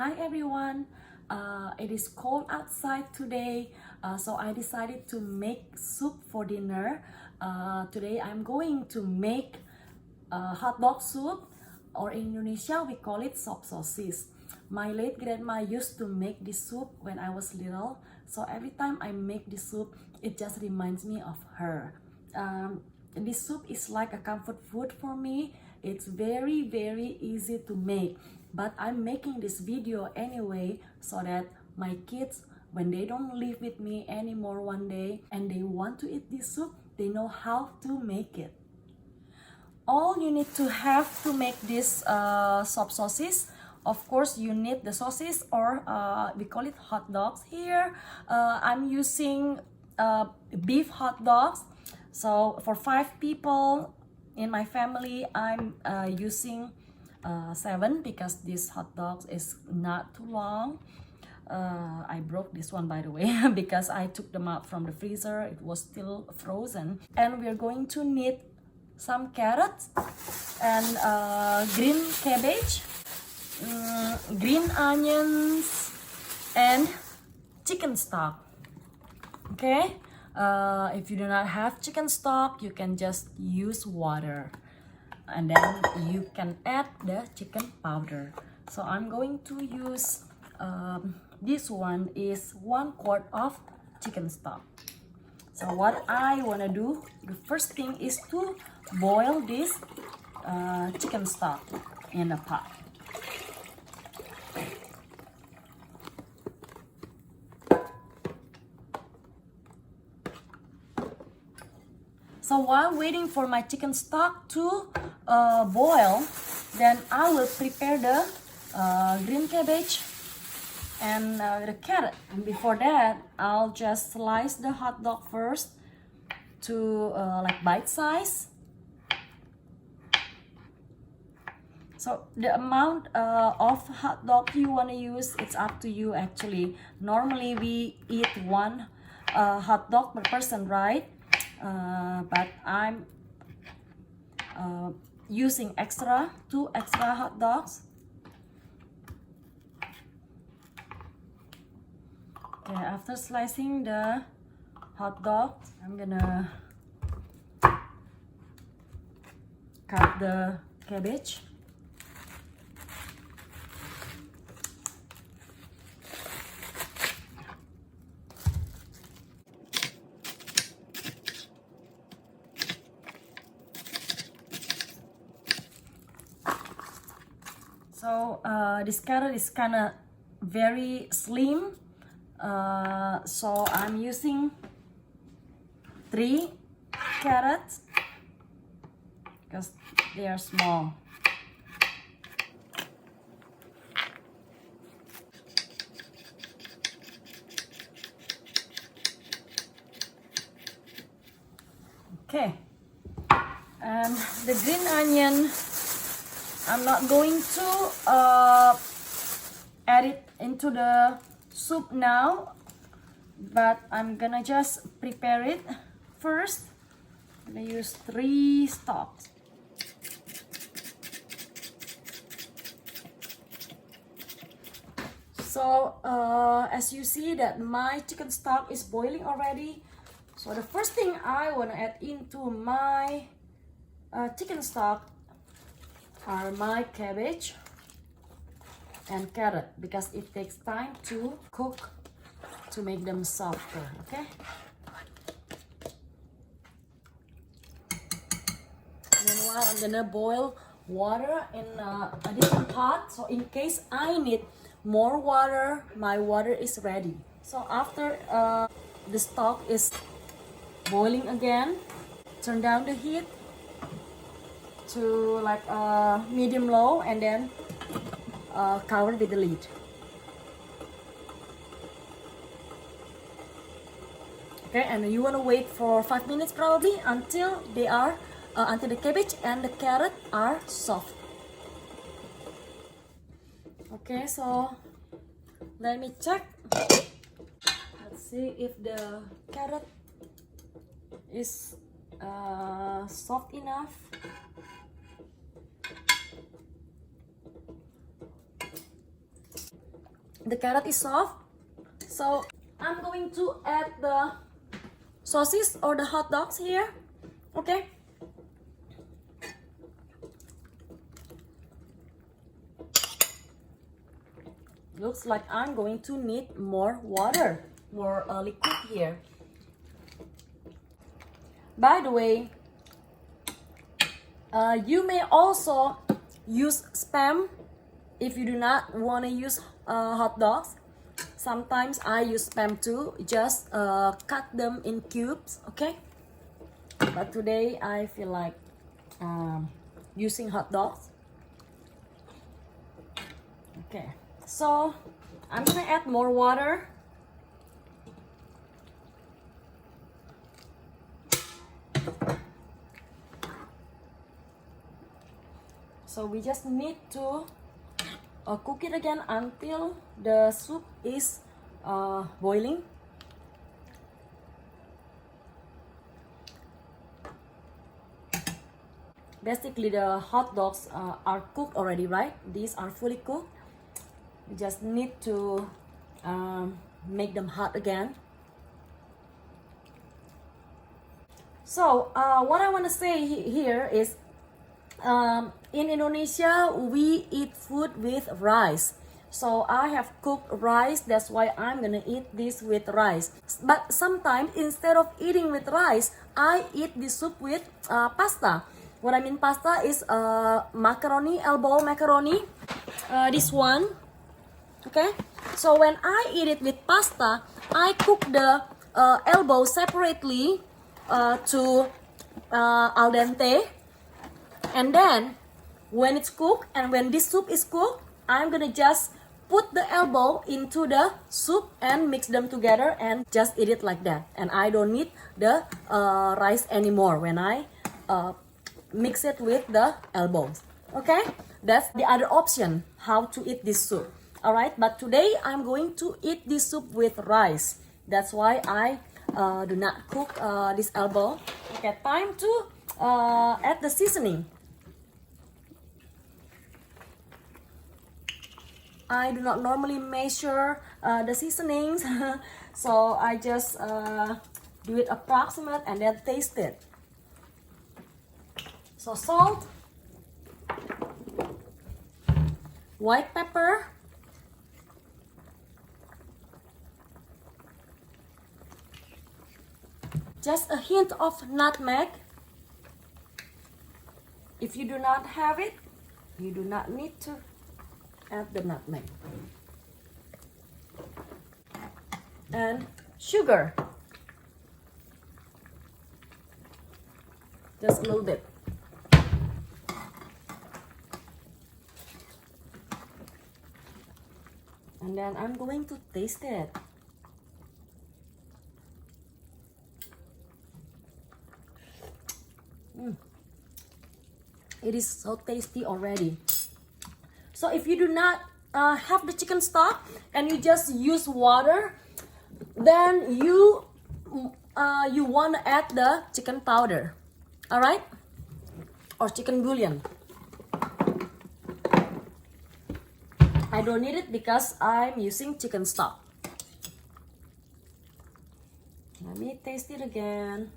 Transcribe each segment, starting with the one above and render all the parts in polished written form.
Hi everyone, it is cold outside today, so I decided to make soup for dinner. Today I'm going to make hot dog soup, or in Indonesia we call it Sop Sosis. My late grandma used to make this soup when I was little, so every time I make this soup, it just reminds me of her. This soup is like a comfort food for me. It's very easy to make, but I'm making this video anyway so that my kids, when they don't live with me anymore one day and they want to eat this soup, they know how to make it. All you need to have to make this Sop Sosis, of course you need the sauces, or we call it hot dogs here. I'm using beef hot dogs. So for 5 people in my family, I'm using 7 because this hot dogs is not too long. I broke this one, by the way, because I took them out from the freezer. It was still frozen. And we're going to need some carrots and green cabbage, green onions, and chicken stock. Okay, if you do not have chicken stock, you can just use water, and then you can add the chicken powder. So I'm going to use this one is 1 quart of chicken stock. So what I want to do, the first thing is to boil this chicken stock in a pot. So while waiting for my chicken stock to boil, then I will prepare the green cabbage and the carrot. And before that, I'll just slice the hot dog first to like bite size. So the amount of hot dog you want to use, it's up to you actually. Normally we eat 1 hot dog per person, right? But I'm using 2 extra hot dogs. Okay, after slicing the hot dog, I'm gonna cut the cabbage. So this carrot is kind of very slim, so I'm using 3 carrots because they are small. Okay, and the green onion, I'm not going to add it into the soup now, but I'm gonna just prepare it first. I'm gonna use 3 stalks. So as you see that my chicken stock is boiling already. So the first thing I want to add into my chicken stock are my cabbage and carrot, because it takes time to cook to make them softer. Okay, meanwhile I'm gonna boil water in a different pot, so in case I need more water, my water is ready. So after the stock is boiling again, turn down the heat to like medium low, and then cover with the lid. Okay, and you want to wait for 5 minutes probably until they are until the cabbage and the carrot are soft. Okay, so let me check. Let's see if the carrot is soft enough. the carrot is soft. So I'm going to add the sausages or the hot dogs here. Okay. Looks like I'm going to need more water, more liquid here. By the way, you may also use spam if you do not want to use hot dogs. Sometimes I use spam too, just cut them in cubes, okay? But today I feel like using hot dogs. Okay, so I'm gonna add more water. So we just need to cook it again until the soup is boiling. Basically, the hot dogs are cooked already, right? These are fully cooked. We just need to make them hot again. So what I want to say here is, in Indonesia, we eat food with rice. So I have cooked rice, that's why I'm gonna eat this with rice. But sometimes, instead of eating with rice, I eat this soup with pasta. What I mean pasta is macaroni, elbow macaroni, this one. Okay, so when I eat it with pasta, I cook the elbow separately to al dente. And then when it's cooked and when this soup is cooked, I'm gonna just put the elbow into the soup and mix them together and just eat it like that. And I don't need the rice anymore when I mix it with the elbows. Okay, that's the other option how to eat this soup. All right, but today I'm going to eat this soup with rice. That's why I do not cook this elbow. Okay, time to add the seasoning. I do not normally measure the seasonings, so I just do it approximate and then taste it. So salt, white pepper, just a hint of nutmeg. If you do not have it, you do not need to add the nutmeg. And sugar, just a little bit. And then I'm going to taste it. It is so tasty already. So if you do not have the chicken stock and you just use water, then you want to add the chicken powder, all right, or chicken bouillon. I don't need it because I'm using chicken stock. Let me taste it again.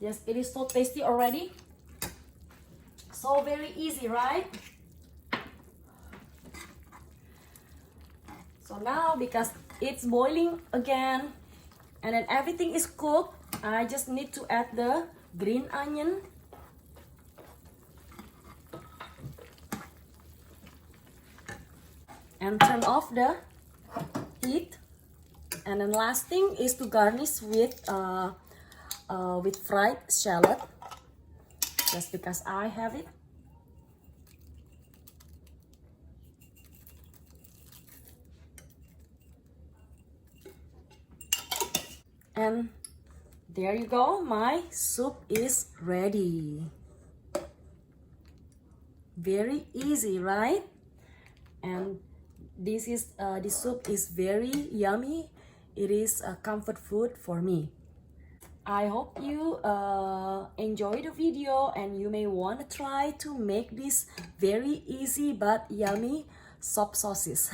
Yes, it is so tasty already. So very easy, right? So now, because it's boiling again and then everything is cooked, I just need to add the green onion. And turn off the heat. And then last thing is to garnish with fried shallot, just because I have it. And there you go, my soup is ready. Very easy, right? And this soup is very yummy. It is a comfort food for me. I hope you enjoy the video and you may want to try to make this very easy but yummy sop sauces.